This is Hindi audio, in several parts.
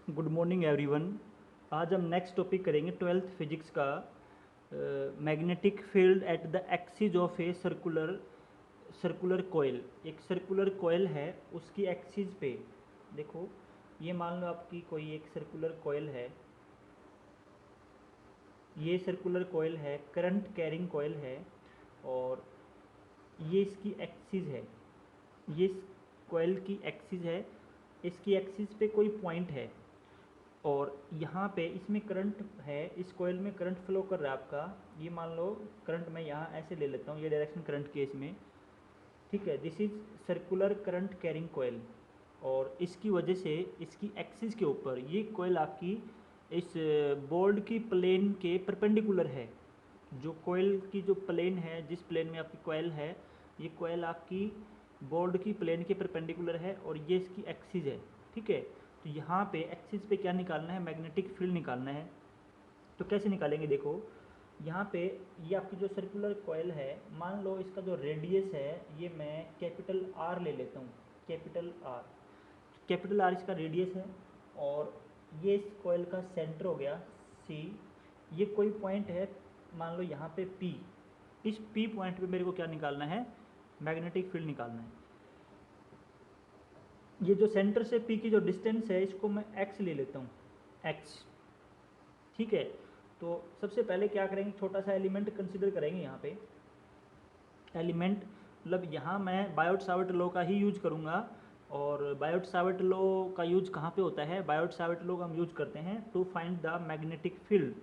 Good morning everyone. आज हम नेक्स्ट टॉपिक करेंगे ट्वेल्थ फिजिक्स का magnetic field at the axis of a circular coil. एक सर्कुलर कोयल है, उसकी एक्सिस पे देखो, ये मान लो आपकी कोई एक सर्कुलर कोयल है। ये सर्कुलर कोयल है, करंट कैरिंग कोयल है, और ये इसकी एक्सिस है। ये इस कोयल की एक्सिस है। इसकी एक्सिस पे कोई पॉइंट है और यहाँ पे इसमें करंट है, इस कोयल में करंट फ्लो कर रहा है आपका। ये मान लो करंट मैं यहाँ ऐसे ले लेता हूँ, ये डायरेक्शन करंट की है इसमें, ठीक है। This is circular current carrying coil, और इसकी वजह से इसकी एक्सिस के ऊपर ये कोयल आपकी इस बोर्ड की प्लेन के परपेंडिकुलर है। जो कोयल की जो प्लेन है, जिस प्लेन में आपकी कोयल है, ये कोयल आपकी बोर्ड की प्लेन के परपेंडिकुलर है और ये इसकी एक्सिस है, ठीक है। तो यहाँ पे एक्सिस पे क्या निकालना है? मैग्नेटिक फील्ड निकालना है। तो कैसे निकालेंगे? देखो, यहाँ पे ये आपकी जो सर्कुलर कॉइल है, मान लो इसका जो रेडियस है ये मैं कैपिटल आर ले लेता हूँ। कैपिटल आर इसका रेडियस है, और ये इस कॉइल का सेंटर हो गया सी। ये कोई पॉइंट है, मान लो यहाँ पे पी। इस पी पॉइंट पे मेरे को क्या निकालना है? मैग्नेटिक फील्ड निकालना है। ये जो सेंटर से पी की जो डिस्टेंस है, इसको मैं एक्स ले लेता हूँ, एक्स, ठीक है। तो सबसे पहले क्या करेंगे, छोटा सा एलिमेंट कंसिडर करेंगे यहाँ पे। एलिमेंट मतलब यहाँ मैं बायोट सावर्ट लॉ का ही यूज करूँगा। और बायोट सावर्ट लॉ का यूज कहाँ पे होता है? बायोट सावर्ट लॉ का हम यूज करते हैं to find the magnetic field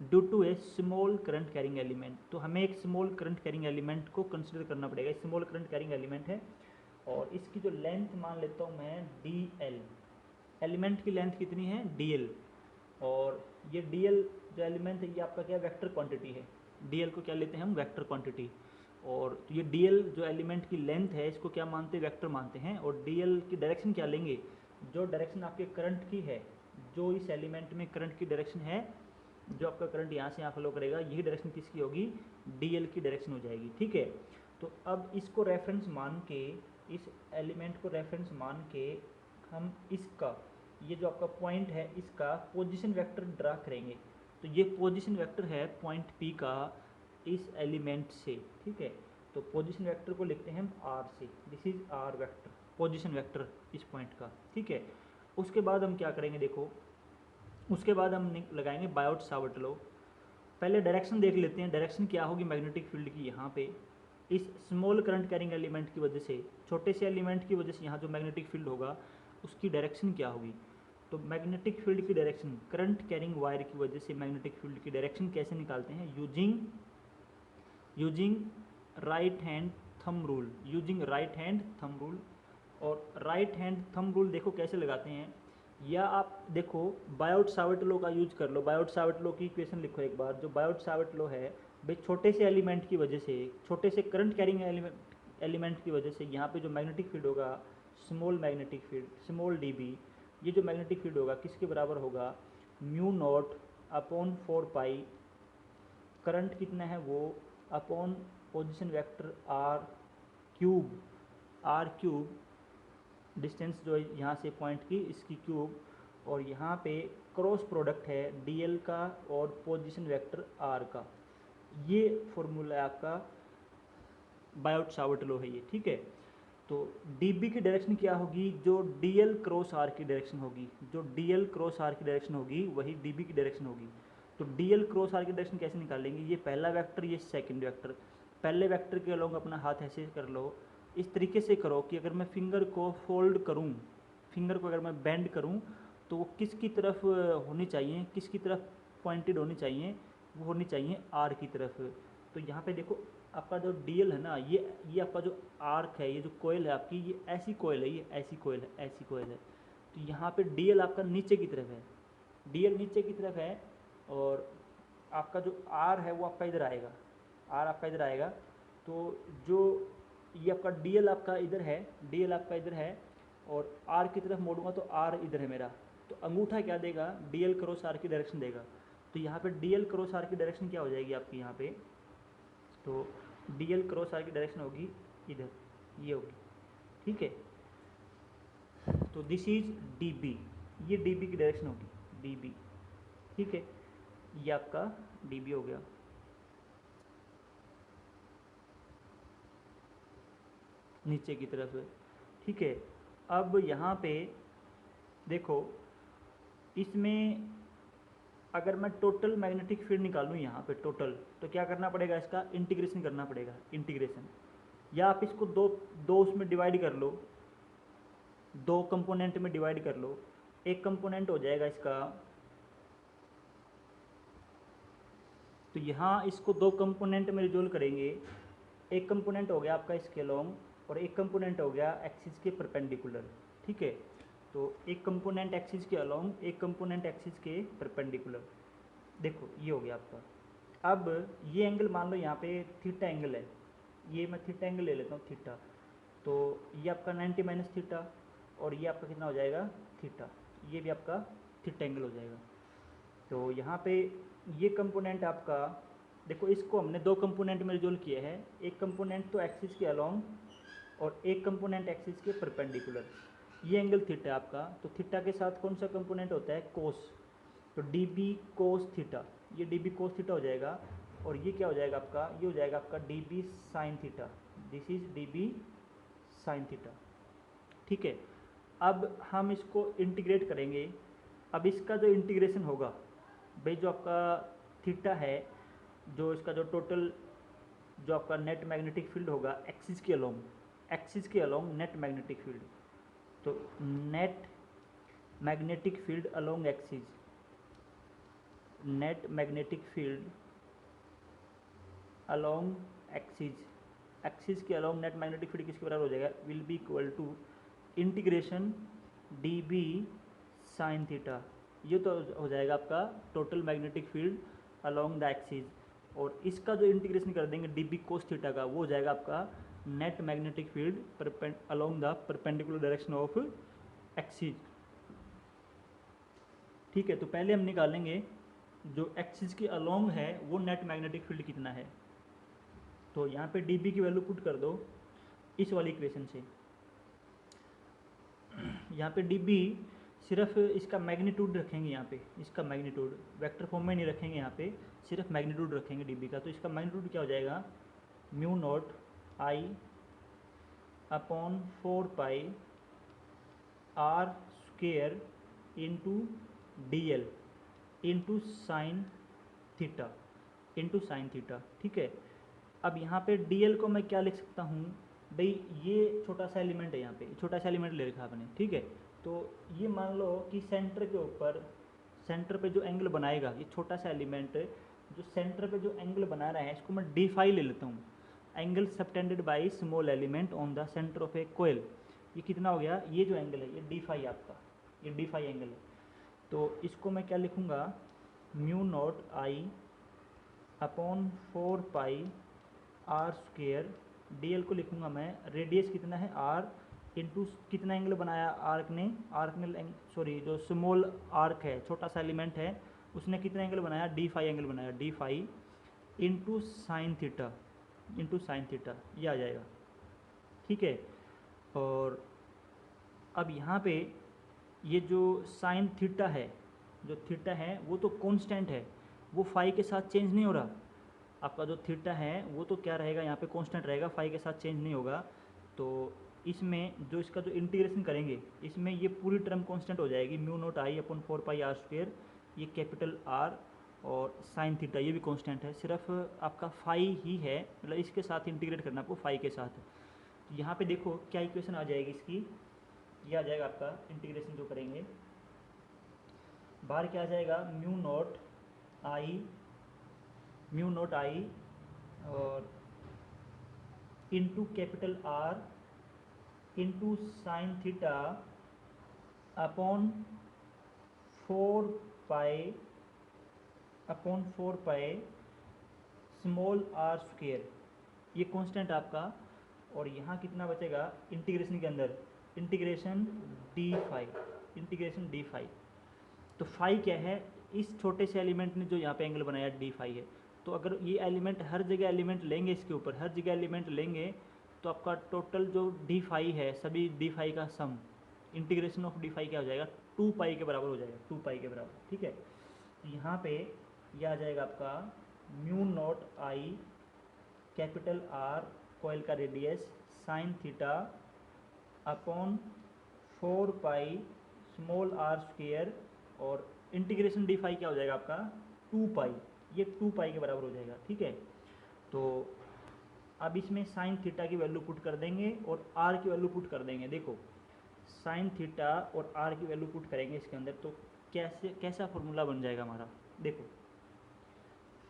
due to a small current carrying element. तो हमें एक स्मॉल करंट कैरिंग एलिमेंट को कंसिडर करना पड़ेगा। स्मॉल करंट कैरिंग एलिमेंट है, और इसकी जो लेंथ मान लेता हूँ मैं डी एल। एलिमेंट की लेंथ कितनी है? D L. और ये डी एल जो एलिमेंट है, ये आपका क्या वेक्टर क्वांटिटी है। डी एल को क्या लेते हैं हम? Vector quantity. और तो ये डी एल जो एलिमेंट की लेंथ है, इसको क्या मानते हैं? वेक्टर मानते हैं। और डी एल की डायरेक्शन क्या लेंगे? जो डायरेक्शन आपके करंट की है, जो इस एलिमेंट में करंट की डायरेक्शन है, जो आपका करंट यहाँ से यहाँ फ्लो करेगा, यही डायरेक्शन किसकी होगी? डी एल की डायरेक्शन हो जाएगी, ठीक है। तो अब इसको रेफरेंस मान के, इस एलिमेंट को रेफरेंस मान के हम इसका, ये जो आपका पॉइंट है, इसका पोजीशन वेक्टर ड्रा करेंगे। तो ये पोजीशन वेक्टर है पॉइंट पी का इस एलिमेंट से, ठीक है। तो पोजीशन वेक्टर को लिखते हैं हम आर से। This is R vector, position vector इस पॉइंट का, ठीक है। उसके बाद हम क्या करेंगे? देखो, उसके बाद हम लगाएंगे बायोट सावर्ट लॉ। पहले डायरेक्शन देख लेते हैं। डायरेक्शन क्या होगी मैग्नेटिक फील्ड की? यहाँ पे इस स्मॉल करंट कैरिंग एलिमेंट की वजह से, छोटे से एलिमेंट की वजह से यहाँ जो मैग्नेटिक फील्ड होगा, उसकी डायरेक्शन क्या होगी? तो मैग्नेटिक फील्ड की डायरेक्शन, करंट कैरिंग वायर की वजह से मैग्नेटिक फील्ड की डायरेक्शन कैसे निकालते हैं? Using right hand thumb rule. Using right hand thumb rule. और राइट हैंड थंब रूल देखो कैसे लगाते हैं, या आप देखो बायोट सावर्ट लॉ का यूज कर लो। बायोट सावर्ट लॉ की इक्वेशन लिखो एक बार। जो बायोट सावर्ट लॉ है भाई, छोटे से एलिमेंट की वजह से, छोटे से करंट कैरिंग एलिमेंट की वजह से यहाँ पे जो मैग्नेटिक फील्ड होगा, small magnetic field, small D B, ये जो मैग्नेटिक फील्ड होगा किसके बराबर होगा? Mu naught upon 4 pi, current कितना है वो, upon position vector R cube, distance जो है यहाँ से पॉइंट की, इसकी क्यूब, और यहाँ पे क्रॉस प्रोडक्ट है डीएल का और पोजीशन वेक्टर आर का। ये फॉर्मूला है आपका, बायोट सावर्ट लॉ है ये, ठीक है। तो डीबी की डायरेक्शन क्या होगी? जो डीएल क्रॉस आर की डायरेक्शन होगी, जो डीएल क्रॉस आर की डायरेक्शन होगी, वही डीबी की डायरेक्शन होगी। तो डीएल क्रॉस आर की डायरेक्शन कैसे निकालेंगे? ये पहला वेक्टर, ये सेकंड वेक्टर। पहले वेक्टर के लोग अपना हाथ ऐसे कर लो, इस तरीके से करो कि अगर मैं फिंगर को फोल्ड करूँ, फिंगर को अगर मैं बेंड करूँ, तो वो किसकी तरफ होनी चाहिए, किसकी तरफ पॉइंटेड होनी चाहिए? वो होनी चाहिए आर की तरफ। तो यहाँ पे देखो, आपका जो डीएल है ना, ये आपका जो आर्क है, ये जो कोयल है आपकी, ये ऐसी कोयल है, ये ऐसी कोयल है, ऐसी कोयल है। तो यहाँ पे डीएल आपका नीचे की तरफ है, डीएल नीचे की तरफ है, और आपका जो आर है वो आपका इधर आएगा, आर आपका इधर आएगा। तो जो ये आपका डीएल आपका इधर है, डीएल आपका इधर है, और आर की तरफ मोड़ूंगा तो आर इधर है मेरा। तो अंगूठा क्या देगा? डीएल क्रॉस आर की डायरेक्शन देगा। तो यहाँ पे डीएल क्रॉस आर की डायरेक्शन क्या हो जाएगी आपकी यहाँ पे? तो डीएल क्रॉस आर की डायरेक्शन होगी इधर, ये होगी, ठीक है। तो दिस इज डी बी, ये डी बी की डायरेक्शन होगी, डी बी, ठीक है, ये आपका डी बी हो गया। नीचे की तरफ है, ठीक है। अब यहाँ पे देखो, इसमें अगर मैं टोटल मैग्नेटिक फील्ड निकालूँ यहाँ पे टोटल, तो क्या करना पड़ेगा, इसका इंटीग्रेशन करना पड़ेगा, इंटीग्रेशन, या आप इसको दो दो उसमें डिवाइड कर लो, दो कंपोनेंट में डिवाइड कर लो। एक कंपोनेंट हो जाएगा इसका, तो यहाँ इसको दो कंपोनेंट में रिजोल्व करेंगे। एक कंपोनेंट हो गया आपका इसके लॉन्ग और एक कंपोनेंट हो गया एक्सिस के परपेंडिकुलर, ठीक है। तो एक कंपोनेंट एक्सिस के अलोंग, एक कंपोनेंट एक्सिस के परपेंडिकुलर। देखो ये हो गया आपका। अब ये एंगल मान लो यहाँ पे थीटा एंगल है, ये मैं थीटा एंगल ले लेता हूँ, थीटा। तो ये आपका 90 माइनस थीटा और ये आपका कितना हो जाएगा, थीटा। ये भी आपका थीटा एंगल हो जाएगा। तो यहाँ पे ये कंपोनेंट आपका, देखो इसको हमने दो कंपोनेंट में रिजोल्व किए हैं। एक कंपोनेंट तो एक्सिस के अलोंग और एक कंपोनेंट एक्सिस के परपेंडिकुलर। ये एंगल थीटा है आपका, तो थीटा के साथ कौन सा कंपोनेंट होता है, कोस। तो डी बी कोस थीटा, ये डी बी कोस थीटा हो जाएगा। और ये क्या हो जाएगा आपका, ये हो जाएगा आपका D B sine theta. This is D B sine theta, ठीक है। अब हम इसको इंटीग्रेट करेंगे। अब इसका जो इंटीग्रेशन होगा भाई, जो आपका थीटा है, जो इसका जो टोटल जो आपका नेट मैग्नेटिक फील्ड होगा एक्सिस के अलोंग, एक्सिस के अलोंग नेट मैग्नेटिक फील्ड। तो net magnetic field along axis, net magnetic field along axis, axis के अलोंग नेट मैग्नेटिक फील्ड किसके बराबर हो जाएगा, will be equal to integration D B sine theta. ये तो हो जाएगा आपका total magnetic field along the axis, और इसका जो इंटीग्रेशन कर देंगे डी बी कोस थीटा का, वो हो जाएगा आपका net magnetic field along the perpendicular direction of axis, ठीक है। तो पहले हम निकालेंगे जो एक्सिस के अलोंग है वो नेट मैग्नेटिक फील्ड कितना है। तो यहाँ पे डी बी की वैल्यू पुट कर दो इस वाली इक्वेशन से। यहाँ पे डी बी सिर्फ इसका मैग्नीट्यूड रखेंगे, यहाँ पे इसका मैग्नीट्यूड वेक्टर फॉर्म में नहीं रखेंगे, यहाँ पे सिर्फ मैग्नीट्यूड रखेंगे डी बी का। तो इसका मैग्नीट्यूड क्या हो जाएगा, mu not I upon 4 pi R square into D L into sine theta, into sine theta, ठीक है। अब यहाँ पे डी एल को मैं क्या लिख सकता हूँ भाई, ये छोटा सा एलिमेंट है, यहाँ पे छोटा सा एलिमेंट ले रखा आपने, ठीक है। तो ये मान लो कि सेंटर के ऊपर, सेंटर पे जो एंगल बनाएगा, ये छोटा सा एलिमेंट जो सेंटर पे जो एंगल बना रहा है, इसको मैं डी फाई ले लेता हूँ। Angle subtended by small element on the centre of a coil. ये कितना हो गया, ये जो एंगल है ये डी फाई आपका, ये डी फाई एंगल है। तो इसको मैं क्या लिखूँगा, mu not I upon 4 pi R square, D L को लिखूँगा मैं, रेडियस कितना है आर, इंटू कितना एंगल बनाया आर्क ने सॉरी जो स्मॉल आर्क है, छोटा सा एलिमेंट है, उसने कितना एंगल बनाया, डी फाई एंगल बनाया, D phi into sine theta, into sine theta, ये आ जाएगा, ठीक है। और अब यहाँ पे ये जो साइन थीटा है, जो थीटा है वो तो कांस्टेंट है, वो फाई के साथ चेंज नहीं हो रहा। आपका जो थीटा है वो तो क्या रहेगा, यहाँ पे कांस्टेंट रहेगा, फाई के साथ चेंज नहीं होगा। तो इसमें जो इसका जो इंटीग्रेशन करेंगे, इसमें ये पूरी टर्म कांस्टेंट हो जाएगी, mu not I upon 4 pi R square, ये कैपिटल आर और साइन थीटा ये भी कांस्टेंट है, सिर्फ आपका फाई ही है, मतलब इसके साथ इंटीग्रेट करना आपको फाई के साथ। तो यहाँ पे देखो क्या इक्वेशन आ जाएगी इसकी, ये आ जाएगा आपका इंटीग्रेशन जो करेंगे, बाहर क्या आ जाएगा, म्यू नॉट आई और into capital R into sine theta upon 4 pi small are square, ये कांस्टेंट आपका। और यहाँ कितना बचेगा इंटीग्रेशन के अंदर, इंटीग्रेशन डी फाई। तो फाई क्या है, इस छोटे से एलिमेंट ने जो यहाँ पे एंगल बनाया डी फाई है। तो अगर ये एलिमेंट हर जगह एलिमेंट लेंगे, इसके ऊपर हर जगह एलिमेंट लेंगे, तो आपका टोटल जो डी फाई है, सभी डी फाई का सम, इंटीग्रेशन ऑफ डी फाई क्या हो जाएगा, 2 पाई के बराबर हो जाएगा, 2 पाई के बराबर। ठीक है, तो यहाँ पे ये आ जाएगा आपका mu not I capital R coil का radius sine theta upon 4 pi small are square, और इंटीग्रेशन डी फाई क्या हो जाएगा आपका 2 पाई, ये 2 पाई के बराबर हो जाएगा। ठीक है, तो अब इसमें साइन थीटा की वैल्यू पुट कर देंगे और आर की वैल्यू पुट कर देंगे। देखो साइन थीटा और आर की वैल्यू पुट करेंगे इसके अंदर, तो कैसा फॉर्मूला बन जाएगा हमारा। देखो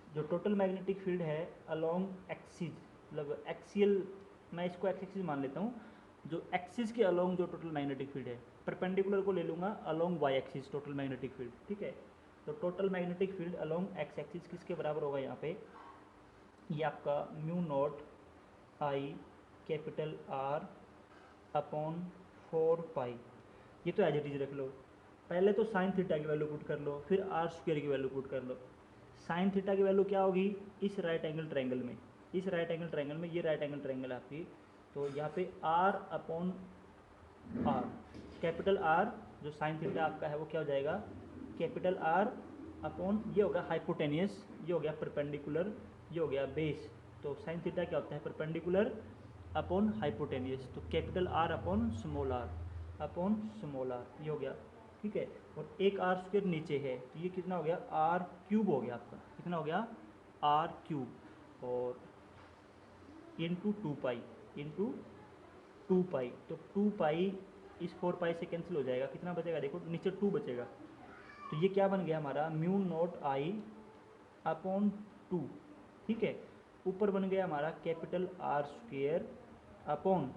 जो टोटल मैग्नेटिक फील्ड है अलोंग एक्सिस, मतलब एक्सियल, मैं इसको एक्स एक्सिस मान लेता हूँ, जो एक्सिस के अलोंग जो टोटल मैग्नेटिक फील्ड है, परपेंडिकुलर को ले लूँगा along Y axis total magnetic field. ठीक है, तो total magnetic field along X axis किसके बराबर होगा यहाँ पे, ये आपका mu not I capital R upon 4 pi, ये तो एज इट इज रख लो। पहले तो साइन थीटा की वैल्यू पुट कर लो, फिर आर स्क्वायर की वैल्यू पुट कर लो। साइन थीटा की वैल्यू क्या होगी, इस राइट एंगल ट्रायंगल में, इस राइट एंगल ट्रायंगल में, ये राइट एंगल ट्रायंगल है आपकी, तो यहाँ पे R upon R, capital R जो साइन थीटा आपका है वो क्या हो जाएगा, कैपिटल आर अपॉन, ये हो गया हाइपोटेनियस, ये हो गया परपेंडिकुलर, ये हो गया बेस। तो साइन थीटा क्या होता है, परपेंडिकुलर अपॉन हाइपोटेनियस, तो capital R upon small R upon small R, ये हो गया। ठीक है, और एक आर स्क्वायर नीचे है, तो ये कितना हो गया, आर क्यूब हो गया आपका, कितना हो गया, आर क्यूब, और इंटू 2 पाई, इंटू 2 पाई, तो 2 पाई इस 4 पाई से कैंसिल हो जाएगा, कितना बचेगा, देखो नीचे 2 बचेगा, तो ये क्या बन गया हमारा, म्यू नॉट आई अपॉन 2। ठीक है, ऊपर बन गया हमारा कैपिटल आर स्क्वेयर अपॉन,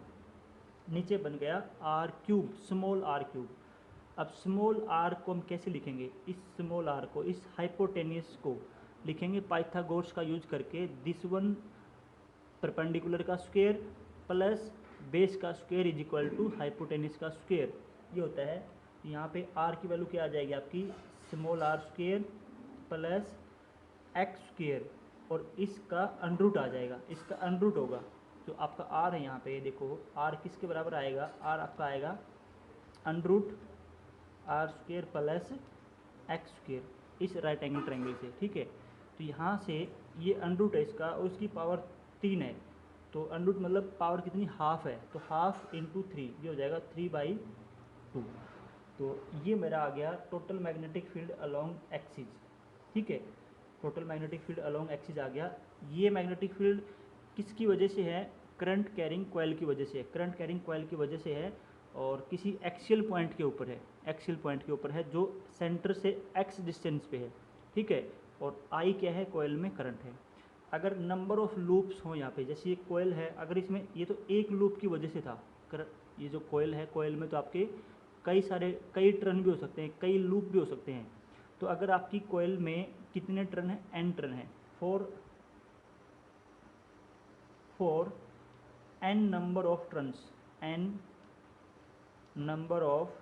नीचे बन गया R cube, small R cube. अब स्मॉल आर को हम कैसे लिखेंगे, इस स्मॉल आर को, इस हाइपोटेनियस को लिखेंगे पाइथागोरस का यूज करके, दिस वन परपेंडिकुलर का स्क्वायर प्लस बेस का square is equal to hypotenuse का स्क्वायर, ये होता है। यहाँ पे आर की वैल्यू क्या आ जाएगी आपकी, small R square plus X square, और इसका अंडरूट आ जाएगा, इसका अंडरूट होगा, जो आपका आर है यहाँ पे देखो, आर किसके बराबर आएगा, आर आपका आएगा under root R square plus X square, इस राइट एंगल ट्रायंगल से। ठीक है, तो यहाँ से ये अंडरूट है इसका, और उसकी पावर 3 है, तो अंडरूट मतलब पावर कितनी, हाफ है, तो हाफ इंटू 3, ये हो जाएगा 3/2। तो ये मेरा आ गया total magnetic field along axis. ठीक है, total magnetic field along axis आ गया। ये मैग्नेटिक फील्ड किसकी वजह से है, करंट कैरिंग कॉइल की वजह से है, करंट कैरिंग कॉइल की वजह से है, और किसी एक्सियल पॉइंट के ऊपर है, एक्सियल पॉइंट के ऊपर है जो सेंटर से एक्स डिस्टेंस पे है। ठीक है, और आई क्या है, कॉइल में करंट है। अगर नंबर ऑफ लूप्स हो यहाँ पे, जैसे ये कॉइल है, अगर इसमें ये तो एक लूप की वजह से था, ये जो कॉइल है, कॉइल में तो आपके कई टर्न भी हो सकते हैं, कई लूप भी हो सकते हैं। तो अगर आपकी कॉइल में कितने टर्न है, एन टर्न है, for N number of turns, N number of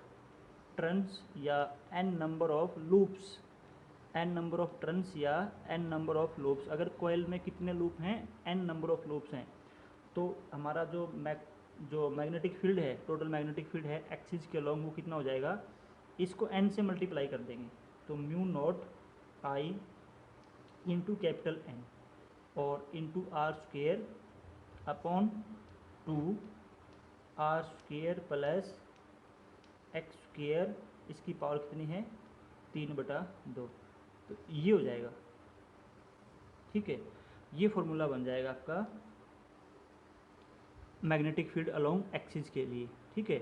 turns या N number of loops, N number of turns या एन नंबर ऑफ लूप्स, अगर कॉइल में कितने लूप हैं, एन नंबर ऑफ लूप्स हैं, तो हमारा जो मैग्नेटिक फील्ड है, टोटल मैग्नेटिक फील्ड है एक्सिस के अलोंग, वो कितना हो जाएगा, इसको एन से मल्टीप्लाई कर देंगे, तो mu not I into capital N और into R square upon 2 R square plus X square, इसकी पावर कितनी है, 3/2, तो ये हो जाएगा। ठीक है, ये फॉर्मूला बन जाएगा आपका मैग्नेटिक फील्ड अलोंग एक्सिस के लिए। ठीक है,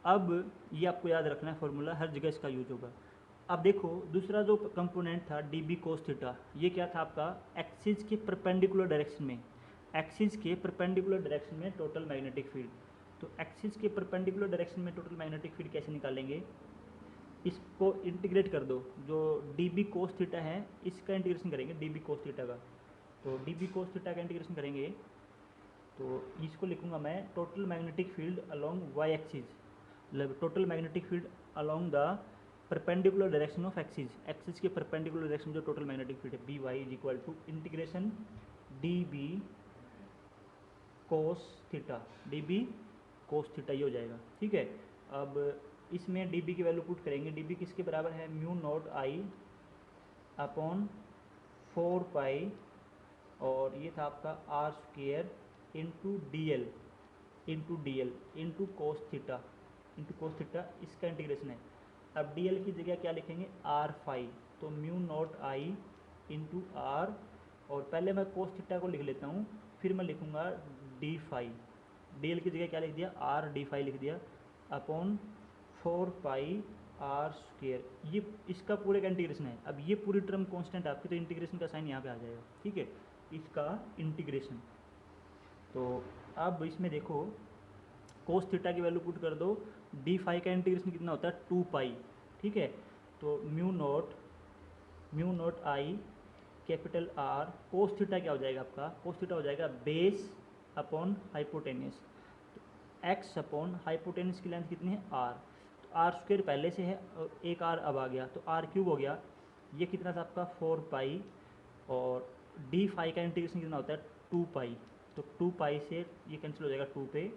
अब ये आपको याद रखना है, फॉर्मूला हर जगह इसका यूज होगा। अब देखो दूसरा जो कंपोनेंट था डी बी कोस थीटा, ये क्या था आपका, एक्सिस के परपेंडिकुलर डायरेक्शन में, एक्सिस के परपेंडिकुलर डायरेक्शन में टोटल मैग्नेटिक फील्ड। तो एक्सिस के परपेंडिकुलर डायरेक्शन में टोटल मैग्नेटिक फील्ड कैसे निकालेंगे, इसको इंटीग्रेट कर दो, जो डी बी कोस थीटा है इसका इंटीग्रेशन करेंगे, डी बी कोस थीटा का, तो डी बी कोस थीटा का इंटीग्रेशन करेंगे, तो इसको लिखूंगा मैं total magnetic field along Y axis, मतलब total magnetic field along the perpendicular direction of axis, axis के परपेंडिकुलर डायरेक्शन जो टोटल मैग्नेटिक फील्ड है, B y is equal to integration D B cos theta, d B cos theta, ये हो जाएगा। ठीक है, अब इसमें dB की वैल्यू पुट करेंगे। dB किसके बराबर है, mu not I upon 4 pi, और ये था आपका R square into D L into cos theta इसका इंटीग्रेशन है। अब डी एल की जगह क्या लिखेंगे, आर फाई, तो mu not I into R, और पहले मैं कोस थीटा को लिख लेता हूँ, फिर मैं लिखूँगा डी फाई। डी एल की जगह क्या लिख दिया, आर डी फाई लिख दिया, अपॉन 4 पाई आर स्क्वेयर, ये इसका पूरे का इंटीग्रेशन है। अब ये पूरी टर्म कांस्टेंट आपकी, तो इंटीग्रेशन का साइन यहाँ पे आ जाएगा, ठीक है, इसका इंटीग्रेशन। तो अब इसमें देखो कोस थीटा की वैल्यू पुट कर दो, डी फाई का इंटीग्रेशन कितना होता है, 2 पाई, ठीक है। तो mu not I capital are, cos theta क्या हो जाएगा आपका, कोस थीटा हो जाएगा बेस अपॉन हाइपोटेनियस, तो एक्स अपॉन हाइपोटेनियस की लेंथ कितनी है, आर, तो आर स्क्वेयर पहले से है और एक आर अब आ गया, तो आर क्यूब हो गया, ये कितना था आपका 4 पाई, और डी फाई का इंटीग्रेशन कितना होता है 2 पाई, तो 2 पाई से ये कैंसिल हो जाएगा 2 पे,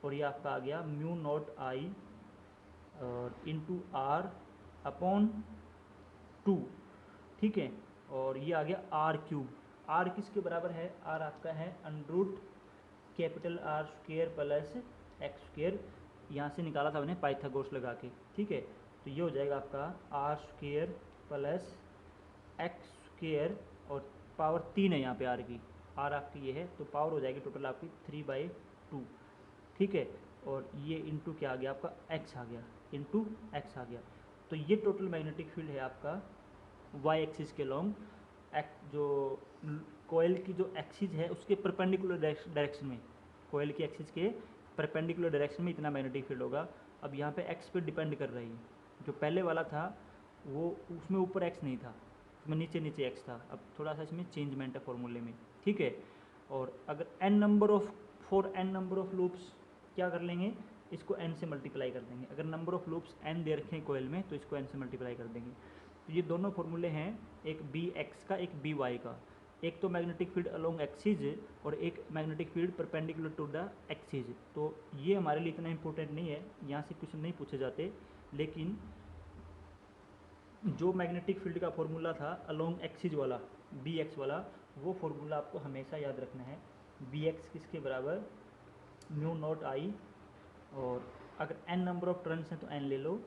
और ये आपका आ गया म्यू नॉट आई और इंटू आर अपॉन 2, ठीक है, और ये आ गया आर क्यूब। आर किसके बराबर है, आर आपका है under root capital R square plus X square, यहाँ से निकाला था मैंने पाइथागोरस लगा के, ठीक है। तो ये हो जाएगा आपका R square plus X square, और पावर 3 है यहाँ पे आर की, आर आपकी ये है, तो पावर हो जाएगी टोटल आपकी 3/2, ठीक है। और ये इंटू क्या आ गया आपका, एक्स आ गया, इंटू एक्स आ गया। तो ये टोटल मैग्नेटिक फील्ड है आपका वाई एक्सिस के लॉन्ग, जो कोयल की जो एक्सिस है उसके परपेंडिकुलर डायरेक्शन में, कोयल की एक्सिस के परपेंडिकुलर डायरेक्शन में इतना मैग्नेटिक फील्ड होगा। अब यहाँ पे एक्स पे डिपेंड कर रही है, जो पहले वाला था वो उसमें ऊपर एक्स नहीं था, उसमें नीचे नीचे एक्स था। अब थोड़ा सा इसमें चेंजमेंट है फॉर्मूले में, ठीक है। और अगर n नंबर ऑफ लूप्स क्या कर लेंगे, इसको n से मल्टीप्लाई कर देंगे। अगर नंबर ऑफ लूप्स n दे रखे हैं कोयल में, तो इसको n से मल्टीप्लाई कर देंगे। तो ये दोनों फॉर्मूले हैं, एक बी एक्स का, एक बी वाई का, एक तो मैग्नेटिक फील्ड अलोंग एक्सिस और एक magnetic field perpendicular to the axis. तो ये हमारे लिए इतना इंपॉर्टेंट नहीं है, यहाँ से क्वेश्चन नहीं पूछे जाते, लेकिन जो मैग्नेटिक फील्ड का फॉर्मूला था अलोंग एक्सिस वाला, बी एक्स वाला, वो फॉर्मूला आपको हमेशा याद रखना है। बी एक्स किसके बराबर, म्यू नॉट आई, और अगर n नंबर ऑफ टर्न्स हैं तो n ले लो,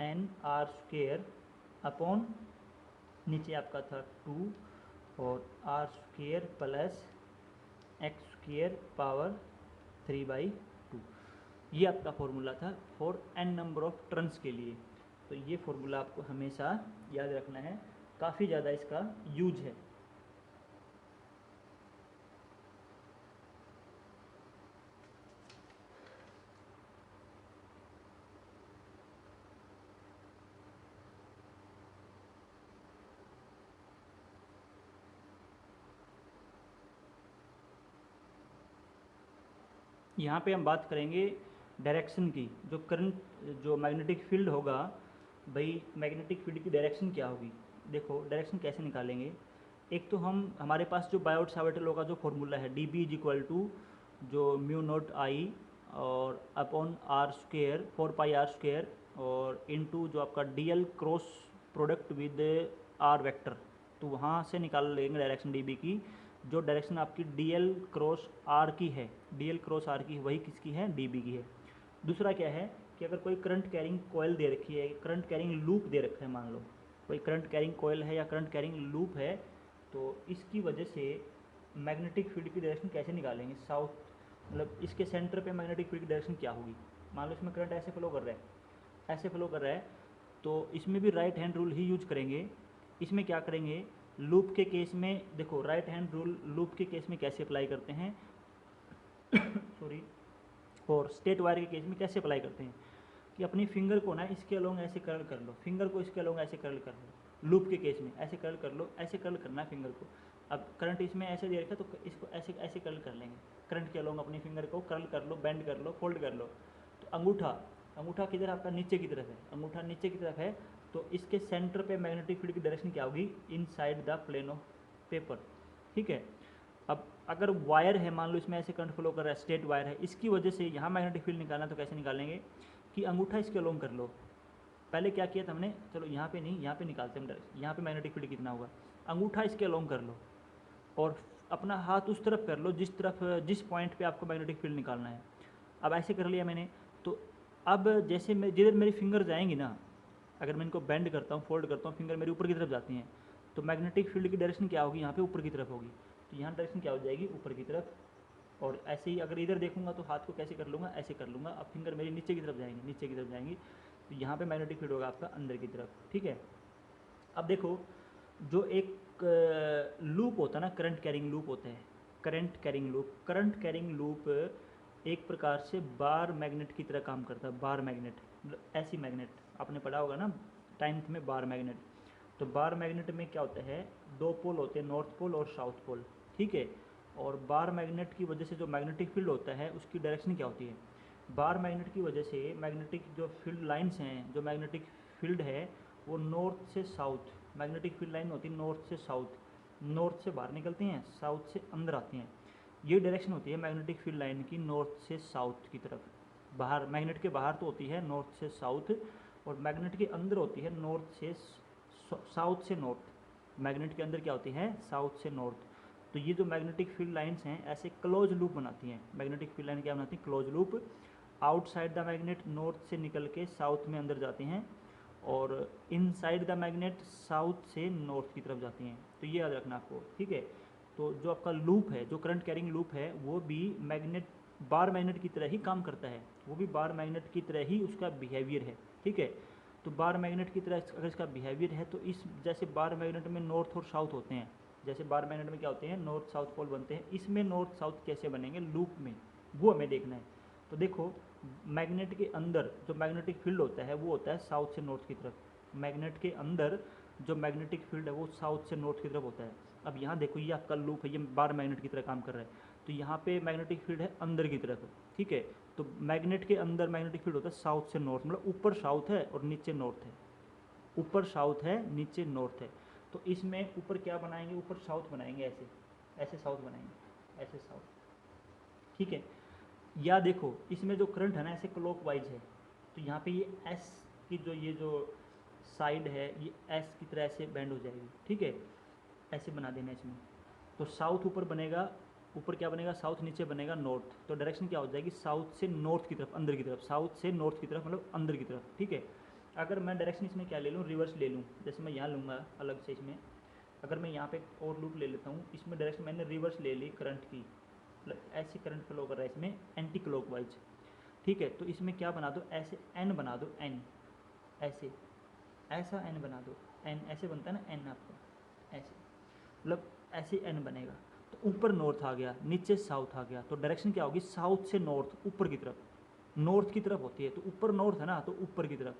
n आर स्क्वेयर अपॉन नीचे आपका था 2 और R square plus X square power 3/2, ये आपका फॉर्मूला था for n number of turns के लिए। तो ये फॉर्मूला आपको हमेशा याद रखना है, काफ़ी ज़्यादा इसका यूज है। यहाँ पे हम बात करेंगे डायरेक्शन की, जो करंट जो मैग्नेटिक फील्ड होगा, भाई मैग्नेटिक फील्ड की डायरेक्शन क्या होगी। देखो डायरेक्शन कैसे निकालेंगे, एक तो हमारे पास जो बायोट सावर्ट लॉ का जो फॉर्मूला है, D B is equal to जो म्यू नॉट आई और upon R square 4 pi R square, और इनटू जो आपका D L cross product with R vector, तो वहाँ से निकाल लेंगे डायरेक्शन डी बी की। जो डायरेक्शन आपकी डी एल क्रॉस आर की है, डी एल क्रॉस आर की, वही किसकी है, डी बी की है। दूसरा क्या है कि अगर कोई करंट कैरिंग कोयल दे रखी है, करंट कैरिंग लूप दे रखा है, मान लो कोई करंट कैरिंग कोयल है या करंट कैरिंग लूप है, तो इसकी वजह से मैग्नेटिक फील्ड की डायरेक्शन कैसे निकालेंगे, साउथ, मतलब इसके सेंटर पे मैग्नेटिक फील्ड की डायरेक्शन क्या होगी। मान लो इसमें करंट ऐसे फ्लो कर रहा है, ऐसे फ्लो कर रहा है, तो इसमें भी राइट हैंड रूल ही यूज करेंगे। इसमें क्या करेंगे, लूप के केस में देखो राइट हैंड रूल लूप के केस में कैसे अप्लाई करते हैं सॉरी, और स्टेट वायर के केस में कैसे अप्लाई करते हैं, कि अपनी फिंगर को ना इसके अलोंग ऐसे कर्ल कर लो, फिंगर को इसके अलोंग ऐसे कर्ल कर लो, लूप के केस में ऐसे कर्ल कर लो, ऐसे कर्ल करना है फिंगर को। अब करंट इसमें ऐसे दे रखा है, तो इसको ऐसे ऐसे कर्ल कर लेंगे, करंट के अलोंग अपनी फिंगर को कर्ल कर लो, बेंड कर लो, फोल्ड कर लो। तो अंगूठा किधर आपका, नीचे की तरफ है, अंगूठा नीचे की तरफ है, तो इसके सेंटर पे मैग्नेटिक फील्ड की डायरेक्शन क्या होगी, inside the plane of paper, ठीक है। अब अगर वायर है, मान लो इसमें ऐसे करंट फ्लो कर रहा है, स्ट्रेट वायर है, इसकी वजह से यहाँ मैग्नेटिक फील्ड निकालना, तो कैसे निकालेंगे कि अंगूठा इसके अलोंग कर लो। पहले क्या किया था हमने, चलो यहाँ पे नहीं, यहाँ पे निकालते हैं हम, यहाँ पे मैग्नेटिक फील्ड कितना होगा, अंगूठा इसके अलोंग कर लो और अपना हाथ उस तरफ कर लो जिस पॉइंट पे आपको मैग्नेटिक फील्ड निकालना है। अब ऐसे कर लिया मैंने, तो अब जैसे मैं जिधर मेरी फिंगर जाएंगी ना, अगर मैं इनको बेंड करता हूँ, फोल्ड करता हूँ, फिंगर मेरी ऊपर की तरफ जाती हैं, तो मैग्नेटिक फील्ड की डायरेक्शन क्या होगी, यहाँ पे ऊपर की तरफ होगी। तो यहाँ डायरेक्शन क्या हो जाएगी, ऊपर की तरफ। और ऐसे ही अगर इधर देखूंगा तो हाथ को कैसे कर लूँगा, ऐसे कर लूँगा। अब फिंगर मेरी नीचे की तरफ जाएंगी, नीचे की तरफ जाएंगी, तो यहाँ पे मैग्नेटिक फील्ड होगा आपका अंदर की तरफ। ठीक है, अब देखो जो एक लूप होता है ना, करंट कैरिंग लूप होता है, करंट कैरिंग लूप एक प्रकार से बार मैग्नेट की तरह काम करता है। बार मैग्नेट, ऐसी मैग्नेट आपने पढ़ा होगा ना 10th में, बार मैग्नेट। तो बार मैग्नेट में क्या होता है, दो पोल होते हैं, नॉर्थ पोल और साउथ पोल। ठीक है, और बार मैग्नेट की वजह से जो मैग्नेटिक फील्ड होता है उसकी डायरेक्शन क्या होती है, बार मैग्नेट की वजह से मैग्नेटिक जो फील्ड लाइंस हैं, जो मैग्नेटिक फील्ड है वो नॉर्थ से साउथ, मैग्नेटिक फील्ड लाइन होती है नॉर्थ से साउथ, नॉर्थ से बाहर निकलती हैं, साउथ से अंदर आती हैं। ये डायरेक्शन होती है मैग्नेटिक फील्ड लाइन की, नॉर्थ से साउथ की तरफ। बाहर मैग्नेट के बाहर तो होती है नॉर्थ से साउथ, और मैग्नेट के अंदर होती है नॉर्थ से साउथ से नॉर्थ। मैग्नेट के अंदर क्या होती है, साउथ से नॉर्थ। तो ये जो मैग्नेटिक फील्ड लाइंस हैं ऐसे क्लोज लूप बनाती हैं। मैग्नेटिक फील्ड लाइन क्या बनाती है, close loop. Outside the magnet north से निकल के साउथ में अंदर जाती हैं, और इनसाइड द मैग्नेट साउथ से नॉर्थ की तरफ जाती हैं। तो ये याद रखना आपको। ठीक है, तो जो आपका लूप है, जो करंट कैरिंग लूप है, वो भी मैग्नेट, बार मैग्नेट की तरह ही काम करता है, वो भी बार मैग्नेट की तरह ही उसका बिहेवियर है। ठीक है, तो बार मैग्नेट की तरह अगर इसका बिहेवियर है, तो इस जैसे बार मैग्नेट में नॉर्थ और साउथ होते हैं, जैसे बार मैग्नेट में क्या होते हैं, नॉर्थ साउथ पोल बनते हैं, इसमें नॉर्थ साउथ कैसे बनेंगे लूप में, वो हमें देखना है। तो देखो मैग्नेट के अंदर जो मैग्नेटिक फील्ड होता है वो होता है साउथ से नॉर्थ की तरफ। मैग्नेट के अंदर जो मैग्नेटिक फील्ड है वो साउथ से नॉर्थ की तरफ होता है। अब यहाँ देखो ये आपका लूप है, ये बार मैग्नेट की तरह काम कर रहा है, तो यहाँ पे मैग्नेटिक फील्ड है अंदर की तरफ। ठीक है, तो मैग्नेट के अंदर मैग्नेटिक फील्ड होता है साउथ से नॉर्थ, मतलब ऊपर साउथ है और नीचे नॉर्थ है, ऊपर साउथ है नीचे नॉर्थ है। तो इसमें ऊपर क्या बनाएंगे, ऊपर साउथ बनाएंगे, ऐसे ऐसे साउथ बनाएंगे, ऐसे साउथ। ठीक है, या देखो इसमें जो करंट है ना ऐसे क्लॉकवाइज है, तो यहाँ पे ये एस की ये जो साइड है ये एस की तरह ऐसे बेंड हो जाएगी। ठीक है, ऐसे बना देना इसमें। तो साउथ ऊपर बनेगा, ऊपर क्या बनेगा, साउथ, नीचे बनेगा नॉर्थ। तो डायरेक्शन क्या हो जाएगी, साउथ से नॉर्थ की तरफ, अंदर की तरफ, साउथ से नॉर्थ की तरफ, मतलब अंदर की तरफ। ठीक है, अगर मैं डायरेक्शन इसमें क्या ले लूँ, रिवर्स ले लूँ, जैसे मैं यहाँ लूँगा अलग से इसमें, अगर मैं यहाँ पे और लूप ले लेता हूँ, इसमें डायरेक्शन मैंने रिवर्स ले ली करंट की, मतलब ऐसे करंट फ्लो कर रहा है इसमें एंटी क्लॉकवाइज। ठीक है, तो इसमें क्या बना दो, ऐसे एन बना दो, एन ऐसे, ऐसा एन बना दो, एन ऐसे बनता है ना एन आपका, ऐसे, मतलब ऐसे एन बनेगा। तो ऊपर नॉर्थ आ गया, नीचे साउथ आ गया, तो डायरेक्शन क्या होगी, साउथ से नॉर्थ, ऊपर की तरफ, नॉर्थ की तरफ होती है। तो ऊपर नॉर्थ है ना, तो ऊपर की तरफ,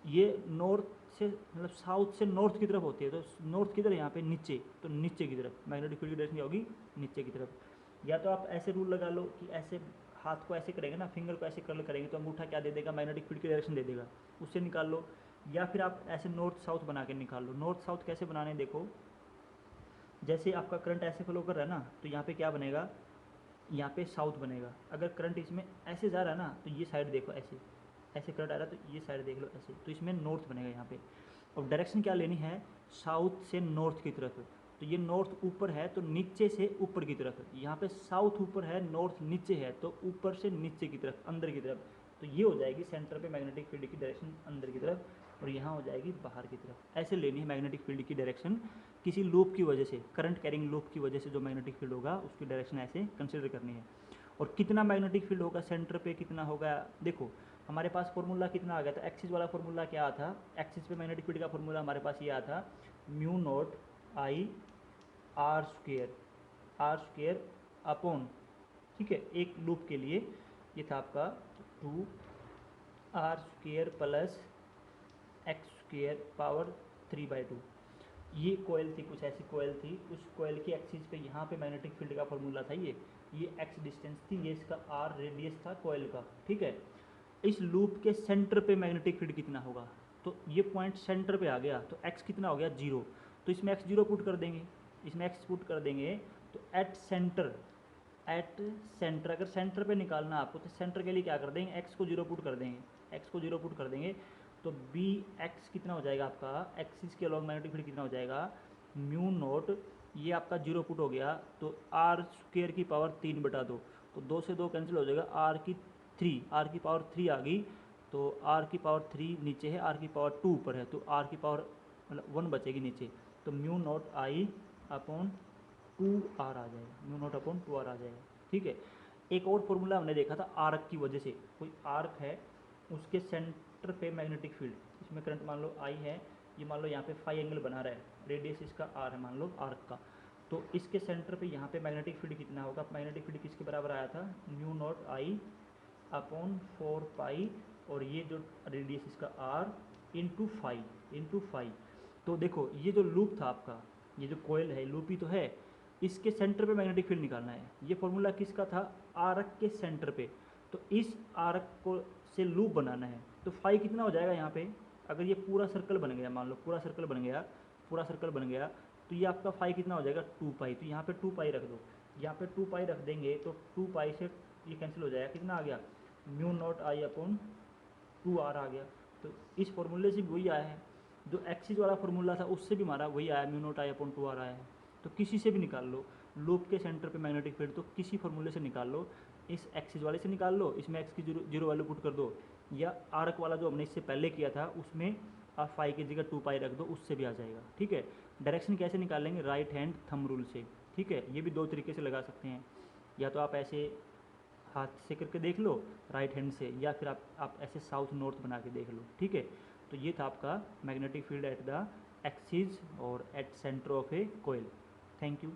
ये नॉर्थ से मतलब साउथ से नॉर्थ की तरफ होती है, तो नॉर्थ की तरफ यहाँ पे नीचे, तो नीचे की तरफ मैग्नेटिक फील्ड की डायरेक्शन क्या होगी, नीचे की तरफ। या तो आप ऐसे रूल लगा लो कि ऐसे हाथ को ऐसे करेंगे ना, फिंगर को ऐसे कर्ल करेंगे, तो अंगूठा क्या दे देगा, मैग्नेटिक फील्ड की डायरेक्शन दे देगा, उससे निकाल लो। या फिर आप ऐसे नॉर्थ साउथ बना के निकाल लो। नॉर्थ साउथ कैसे बनाने, देखो जैसे आपका करंट ऐसे फ्लो कर रहा है ना, तो यहाँ पे क्या बनेगा, यहाँ पे साउथ बनेगा। अगर करंट इसमें ऐसे जा रहा है ना, तो ये साइड देखो, ऐसे ऐसे करंट आ रहा है, तो ये साइड देख लो ऐसे, तो इसमें नॉर्थ बनेगा यहाँ पे। और डायरेक्शन क्या लेनी है, साउथ से नॉर्थ की तरफ। तो ये नॉर्थ ऊपर है तो नीचे से ऊपर की तरफ, यहाँ पे साउथ ऊपर है, नॉर्थ नीचे है, तो ऊपर से नीचे की तरफ, अंदर की तरफ। तो ये हो जाएगी सेंटर पे मैग्नेटिक फील्ड की डायरेक्शन अंदर की तरफ, और यहाँ हो जाएगी बाहर की तरफ। ऐसे लेनी है मैग्नेटिक फील्ड की डायरेक्शन, किसी लूप की वजह से, करंट कैरिंग लूप की वजह से जो मैग्नेटिक फील्ड होगा उसकी डायरेक्शन ऐसे कंसिडर करनी है। और कितना मैग्नेटिक फील्ड होगा सेंटर पे, कितना होगा, देखो हमारे पास फॉर्मूला कितना आ गया था, एक्सिस वाला फॉर्मूला क्या आता था, एक्सिस पे मैग्नेटिक फील्ड का फॉर्मूला हमारे पास ये आता था, mu not I R square upon, ठीक है, एक लूप के लिए ये था आपका 2r² प्लस x² पावर 3/2। ये कोयल थी, कुछ ऐसी कोयल थी, उस कोयल की एक्सिस पे यहाँ पे मैग्नेटिक फील्ड का फॉर्मूला था ये x डिस्टेंस थी, ये इसका r रेडियस था कोयल का। ठीक है, इस लूप के सेंटर पे मैग्नेटिक फील्ड कितना होगा, तो ये पॉइंट सेंटर पे आ गया, तो x कितना हो गया, 0। तो इसमें x 0 पुट कर देंगे, इसमें x पुट कर देंगे, तो एट सेंटर अगर सेंटर पे निकालना आपको, तो सेंटर के लिए क्या कर देंगे, x को 0 पुट कर देंगे, एक्स को 0 पुट कर देंगे तो बी एक्स कितना हो जाएगा आपका, एक्सिस के अलॉन्ग मैग्नेटिक फील्ड कितना हो जाएगा, म्यू नॉट, ये आपका 0 पुट हो गया तो आर स्क्वेयर की पावर 3/2, तो 2 से 2 कैंसिल हो जाएगा, आर की पावर 3 आ गई, तो आर की पावर 3 नीचे है, आर की पावर 2 ऊपर है, तो आर की पावर मतलब 1 बचेगी नीचे, तो mu not I upon 2r आ जाएगा, म्यू नॉट अपॉन 2r आ जाएगा। ठीक है, एक और फॉर्मूला हमने देखा था आर्क की वजह से, कोई आर्क है उसके सेंटर पे मैग्नेटिक फील्ड, इसमें करंट मान लो आई है, ये मान लो यहाँ पे फाई एंगल बना रहा है, रेडियस इसका आर है मान लो आर्क का, तो इसके सेंटर पे यहाँ पे मैग्नेटिक फील्ड कितना होगा, मैग्नेटिक फील्ड किसके बराबर आया था, mu naught I upon 4 pi, और ये जो रेडियस इसका आर इंटू फाई। तो देखो ये जो लूप था आपका, ये जो कोयल है लूप ही तो है, इसके सेंटर पे मैग्नेटिक फील्ड निकालना है, ये फॉर्मूला किसका था, आर्क के सेंटर पे, तो इस आर्क को से लूप बनाना है, तो फाई कितना हो जाएगा यहाँ पे, अगर ये पूरा सर्कल बन गया, मान लो पूरा सर्कल बन गया तो ये आपका फाई कितना हो जाएगा 2 पाई, तो यहाँ पे 2 पाई रख दो, यहाँ पे 2 पाई रख देंगे तो 2 पाई से ये कैंसिल हो जाएगा, कितना आ गया, mu naught I upon 2r आ गया। तो इस फॉर्मूले से भी वही आया है, जो एक्सिस वाला फार्मूला था उससे भी हमारा वही आया, mu naught I upon 2r आया है। तो किसी से भी निकाल लो, लूप के सेंटर पे मैग्नेटिक फील्ड तो किसी फार्मूले से निकाल लो, इस एक्सिस वाले से निकाल लो, इसमें एक्स की जीरो वैल्यू पुट कर दो, या आर्क वाला जो हमने इससे पहले किया था उसमें आप फाई की जगह 2 पाई रख दो, उससे भी आ जाएगा। ठीक है, डायरेक्शन कैसे निकालेंगे, राइट हैंड थंब रूल से। ठीक है, ये भी 2 तरीके से लगा सकते हैं, या तो आप ऐसे हाथ से करके देख लो राइट हैंड से, या फिर आप ऐसे साउथ नॉर्थ बना के देख लो। ठीक है, तो ये था आपका magnetic field at the axis और at centre of a coil. Thank you.